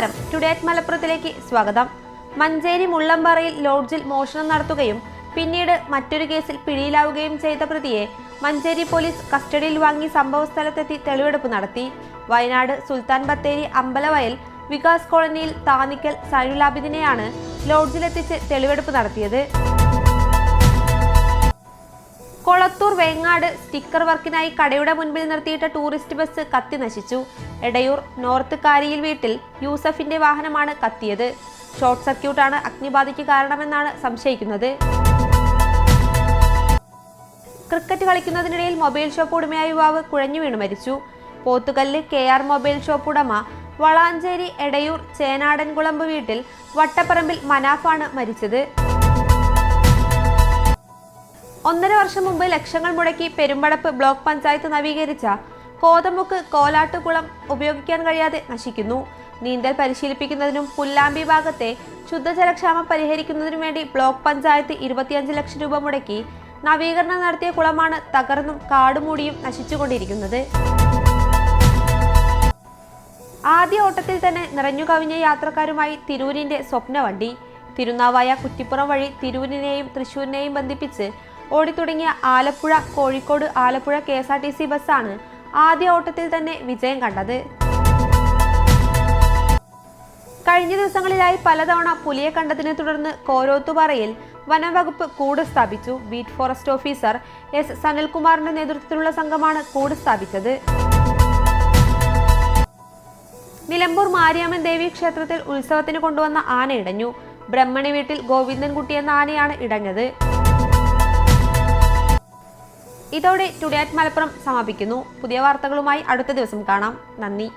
നമസ്കാരം, today at മലപ്പുറത്തിലേക്ക് സ്വാഗതം. മഞ്ചേരി മുള്ളംപാറയിൽ ലോഡ്ജിൽ മോഷണം നടത്തുകയും പിന്നീട് മറ്റൊരു കേസിൽ പിടിയിലാവുകയും ചെയ്ത പ്രതിയെ മഞ്ചേരി പോലീസ് കസ്റ്റഡിയിൽ വാങ്ങി സംഭവസ്ഥലത്തെത്തി തെളിവെടുപ്പ് നടത്തി. വയനാട് സുൽത്താൻ ബത്തേരി അമ്പലവയൽ വികാസ് കോളനിയിൽ താനിക്കൽ സൈനുലാബിദിനെയാണ് ലോഡ്ജിലെത്തിച്ച് തെളിവെടുപ്പ് നടത്തിയത്. കൊളത്തൂർ വേങ്ങാട് സ്റ്റിക്കർ വർക്കിനായി കടയുടെ മുൻപിൽ നിർത്തിയിട്ട ടൂറിസ്റ്റ് ബസ് കത്തി നശിച്ചു. എടയൂർ നോർത്ത് കാരിയിൽ വീട്ടിൽ യൂസഫിന്റെ വാഹനമാണ് കത്തിയത്. ഷോർട്ട് സർക്യൂട്ടാണ് അഗ്നിബാധയ്ക്ക് കാരണമെന്നാണ് സംശയിക്കുന്നത്. ക്രിക്കറ്റ് കളിക്കുന്നതിനിടയിൽ മൊബൈൽ ഷോപ്പ് ഉടമയായ യുവാവ് കുഴഞ്ഞു വീണ് മരിച്ചു. പോത്തുകല്ല് KR മൊബൈൽ ഷോപ്പ് ഉടമ വളാഞ്ചേരി എടയൂർ ചേനാടൻകുളമ്പ് വീട്ടിൽ വട്ടപ്പറമ്പിൽ മനാഫാണ് മരിച്ചത്. 1.5 വർഷം മുമ്പ് ലക്ഷങ്ങൾ മുടക്കി പെരുമ്പടപ്പ് ബ്ലോക്ക് പഞ്ചായത്ത് നവീകരിച്ച കോതമുക്ക് കോലാട്ടുകുളം ഉപയോഗിക്കാൻ കഴിയാതെ നശിക്കുന്നു. നീന്തൽ പരിശീലിപ്പിക്കുന്നതിനും പുല്ലാമ്പി ഭാഗത്തെ ശുദ്ധജലക്ഷാമം പരിഹരിക്കുന്നതിനും വേണ്ടി ബ്ലോക്ക് പഞ്ചായത്ത് 25 ലക്ഷം രൂപ മുടക്കി നവീകരണം നടത്തിയ കുളമാണ് തകർന്നും കാടുമൂടിയും നശിച്ചുകൊണ്ടിരിക്കുന്നത്. ആദ്യ ഓട്ടത്തിൽ തന്നെ നിറഞ്ഞു കവിഞ്ഞ യാത്രക്കാരുമായി തിരൂരിന്റെ സ്വപ്നവണ്ടി. തിരുനാവായ കുറ്റിപ്പുറം വഴി തിരൂരിനെയും തൃശൂരിനെയും ബന്ധിപ്പിച്ച് ഓടിത്തുടങ്ങിയ ആലപ്പുഴ കോഴിക്കോട് ആലപ്പുഴ KSRTC ബസ്സാണ് ആദ്യ ഓട്ടത്തിൽ തന്നെ വിജയം കണ്ടത്. കഴിഞ്ഞ ദിവസങ്ങളിലായി പലതവണ പുലിയെ കണ്ടതിനെ തുടർന്ന് കോരോത്തുപാറയിൽ വനംവകുപ്പ് കൂട് സ്ഥാപിച്ചു. ബീറ്റ് ഫോറസ്റ്റ് ഓഫീസർ S സനൽകുമാറിന്റെ നേതൃത്വത്തിലുള്ള സംഘമാണ് കൂട് സ്ഥാപിച്ചത്. നിലമ്പൂർ മാരിയമ്മൻ ദേവി ക്ഷേത്രത്തിൽ ഉത്സവത്തിന് കൊണ്ടുവന്ന ആന ഇടഞ്ഞു. ബ്രഹ്മണി വീട്ടിൽ ഗോവിന്ദൻകുട്ടി എന്ന ആനയാണ് ഇടഞ്ഞത്. ഇതോടെ ടുഡേ അറ്റ് മലപ്പുറം സമാപിക്കുന്നു. പുതിയ വാർത്തകളുമായി അടുത്ത ദിവസം കാണാം. നന്ദി.